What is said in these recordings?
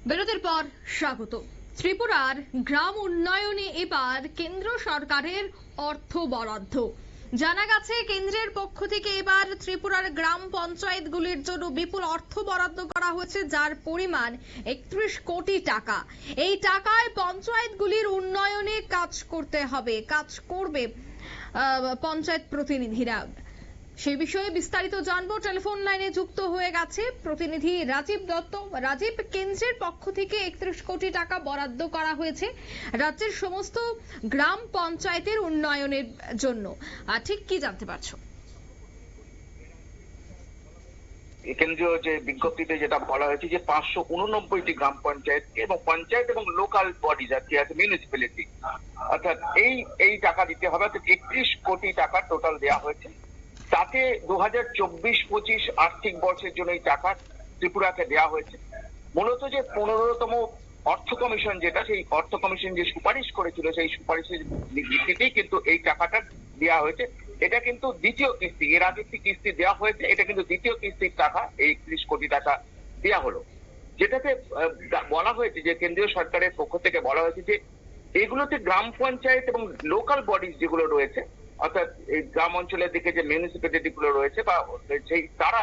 বিরতির পর স্বাগত। ত্রিপুরার গ্রাম উন্নয়নে এবার কেন্দ্র সরকারের অর্থ বরাদ্দ। জানা গেছে কেন্দ্রের পক্ষ থেকে এবার ত্রিপুরার গ্রাম পঞ্চায়েতগুলির জন্য বিপুল অর্থ বরাদ্দ করা হয়েছে, যার পরিমাণ 31 কোটি টাকা। এই টাকায় পঞ্চায়েতগুলির উন্নয়নে কাজ করবে পঞ্চায়েত প্রতিনিধিরা। সেই বিষয়ে বিস্তারিত জানবো। টেলিফোন লাইনে যুক্ত হয়ে গেছে প্রতিনিধি রাজীব দত্ত। রাজীব, কেন্দ্রের পক্ষ থেকে 31 কোটি টাকা বরাদ্দ করা হয়েছে রাজ্যের সমস্ত গ্রাম পঞ্চায়েতের উন্নয়নের জন্য, ঠিক কি জানতে পারছো? কেন্দ্রীয় যে বিজ্ঞপ্তিতে যেটা বলা হয়েছে যে 589টি গ্রাম পঞ্চায়েত এবং লোকাল বডিজ আছে মিউনিসিপ্যালিটি, অর্থাৎ এই টাকা দিতে হবে। 31 কোটি টাকা টোটাল দেওয়া হয়েছে। তাতে 2024-25 আর্থিক বর্ষের জন্য এই টাকা ত্রিপুরাকে দেওয়া হয়েছে। মূলত যে 15তম অর্থ কমিশন সেই অর্থ কমিশন যে সুপারিশ করেছিল, সেই সুপারিশের ভিত্তিতেই কিন্তু এই টাকাটা দেওয়া হয়েছে। এটা কিন্তু দ্বিতীয় কিস্তি, এর আগে একটি কিস্তি দেওয়া হয়েছে, এটা কিন্তু দ্বিতীয় কিস্তির টাকা, এই 31 কোটি টাকা দেওয়া হলো। যেটাতে বলা হয়েছে যে কেন্দ্রীয় সরকারের পক্ষ থেকে বলা হয়েছে যে এগুলোতে গ্রাম পঞ্চায়েত এবং লোকাল বডিজ যেগুলো রয়েছে, অর্থাৎ এই গ্রাম অঞ্চলের দিকে যে মিউনিসিপ্যালিটি গুলো রয়েছে বা সেই তারা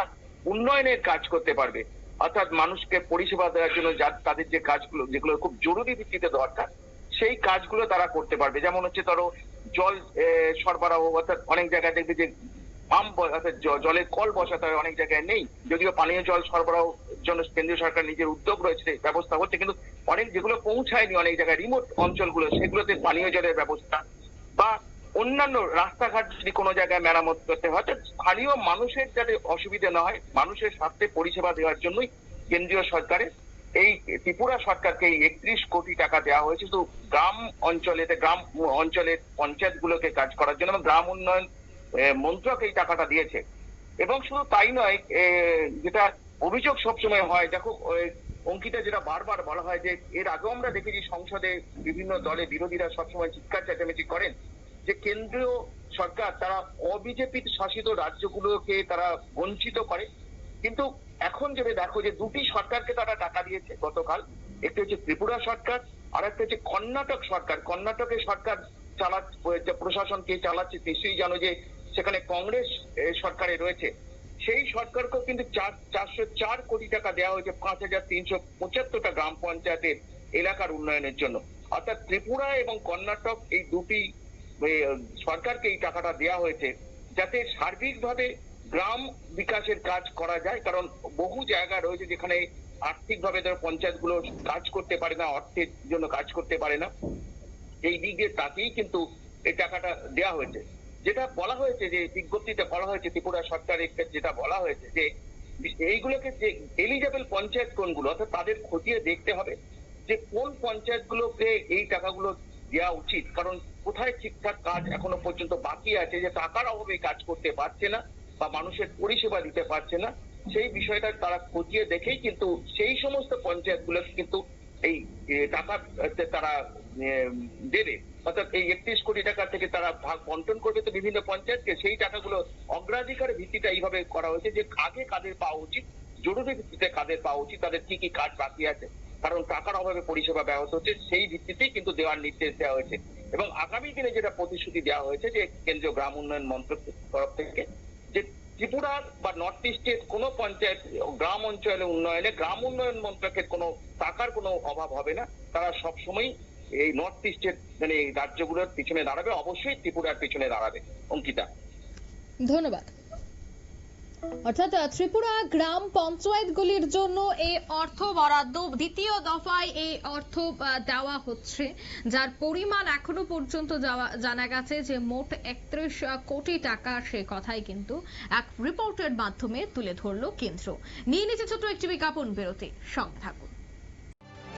উন্নয়নের কাজ করতে পারবে, অর্থাৎ মানুষকে পরিষেবা দেওয়ার জন্য তাদের যে কাজগুলো যেগুলো খুব জরুরি ভিত্তিতে দরকার, সেই কাজগুলো তারা করতে পারবে। যেমন হচ্ছে ধরো জল সরবরাহ, অর্থাৎ অনেক জায়গায় দেখবে যে পাম্প অর্থাৎ জলের কল বসাতে হয়, অনেক জায়গায় নেই। যদিও পানীয় জল সরবরাহের জন্য কেন্দ্রীয় সরকার নিজের উদ্যোগ রয়েছে, ব্যবস্থা হচ্ছে, কিন্তু অনেক যেগুলো পৌঁছায়নি, অনেক জায়গায় রিমোট অঞ্চলগুলো, সেগুলোতে পানীয় জলের ব্যবস্থা বা অন্যান্য রাস্তাঘাট যদি কোনো জায়গায় মেরামত করতে হয়, স্থানীয় মানুষের যাতে অসুবিধা না হয়, মানুষের স্বার্থে পরিষেবা দেওয়ার জন্যই কেন্দ্রীয় সরকারের এই ত্রিপুরা সরকারকে এই 31 কোটি টাকা দেওয়া হয়েছে। তো গ্রাম অঞ্চলের পঞ্চায়েতগুলোকে কাজ করার জন্য এবং গ্রাম উন্নয়ন মন্ত্রক এই টাকাটা দিয়েছে। এবং শুধু তাই নয়, যেটা অভিযোগ সবসময় হয়, দেখো অঙ্কিতা, যেটা বারবার বলা হয় যে এর আগেও আমরা দেখেছি সংসদে বিভিন্ন দলে বিরোধীরা সবসময় চিৎকার চেঁচামেচি করেন যে কেন্দ্রীয় সরকার তারা অবিজেপি শাসিত রাজ্যগুলোকে তারা বঞ্চিত করে। কিন্তু এখন যদি দেখো যে দুটি সরকারকে তারা টাকা দিয়েছে গতকাল, একটি হচ্ছে ত্রিপুরা সরকার আর একটা হচ্ছে কর্ণাটক সরকার। কর্ণাটকের সরকার প্রশাসন কে চালাচ্ছে নিশ্চয়ই জানো যে সেখানে কংগ্রেস সরকারে রয়েছে। সেই সরকারকেও কিন্তু 404 কোটি টাকা দেওয়া হয়েছে 5375টা গ্রাম পঞ্চায়েতের এলাকার উন্নয়নের জন্য। অর্থাৎ ত্রিপুরা এবং কর্ণাটক এই দুটি সরকারকে এই টাকাটা দেওয়া হয়েছে যাতে সার্বিকভাবে গ্রাম বিকাশের কাজ করা যায়। কারণ বহু জায়গা রয়েছে যেখানে আর্থিকভাবে পঞ্চায়েতগুলো কাজ করতে পারে না, অর্থের জন্য কাজ করতে পারে না। এই দিকে তাকেই কিন্তু এই টাকাটা দেওয়া হয়েছে। যেটা বলা হয়েছে যে বিজ্ঞপ্তিতে বলা হয়েছে ত্রিপুরা সরকারের যেটা বলা হয়েছে যে এইগুলোকে যে এলিজেবল পঞ্চায়েত কোনগুলো, অর্থাৎ তাদের খতিয়ে দেখতে হবে যে কোন পঞ্চায়েতগুলোকে এই টাকাগুলো দেওয়া উচিত। কারণ কোথায় ঠিকঠাক কাজ এখনো পর্যন্ত বাকি আছে, যে টাকার অভাবে কাজ করতে পারছে না বা মানুষের পরিষেবা দিতে পারছে না, সেই বিষয়টা তারা খতিয়ে দেখেই কিন্তু সেই সমস্ত পঞ্চায়েতগুলোকে কিন্তু এই টাকা তারা দেবে। অর্থাৎ এই 31 কোটি টাকা থেকে তারা ভাগ বন্টন করবে তো বিভিন্ন পঞ্চায়েতকে। সেই টাকাগুলো অগ্রাধিকারের ভিত্তিতে এইভাবে করা হয়েছে যে আগে কাদের পাওয়া উচিত, জরুরি ভিত্তিতে কাদের পাওয়া উচিত, তাদের কি কি কাজ বাকি আছে, কারণ টাকার অভাবে পরিষেবা ব্যাহত হচ্ছে, সেই ভিত্তিতেই কিন্তু দেওয়ার নির্দেশ দেওয়া হয়েছে। এবং আগামী দিনে যেটা প্রতিশ্রুতি দেওয়া হয়েছে যে কেন্দ্রীয় গ্রাম উন্নয়ন মন্ত্রকের তরফ থেকে যে ত্রিপুরার বা নর্থ ইস্টের কোনো পঞ্চায়েত গ্রাম অঞ্চলে উন্নয়নে গ্রাম উন্নয়ন মন্ত্রকের কোনো টাকার কোনো অভাব হবে না। তারা সবসময় এই নর্থ ইস্টের মানে এই রাজ্যগুলোর পিছনে দাঁড়াবে, অবশ্যই ত্রিপুরার পিছনে দাঁড়াবে। অঙ্কিতা, ধন্যবাদ। অর্থাৎ ত্রিপুরা গ্রাম পঞ্চায়েতগুলির জন্য এই অর্থ বরাদ্দ, দ্বিতীয় দফায় এই অর্থ দেওয়া হচ্ছে, যার পরিমাণ এখনো পর্যন্ত জানা গেছে যে মোট 31 কোটি টাকা। সে কথাই কিন্তু এক রিপোর্টের মাধ্যমে তুলে ধরলো কেন্দ্র। নিয়ে নিচ্ছে ছোট্ট একটি বিজ্ঞাপন বিরতি, সঙ্গে থাকুন।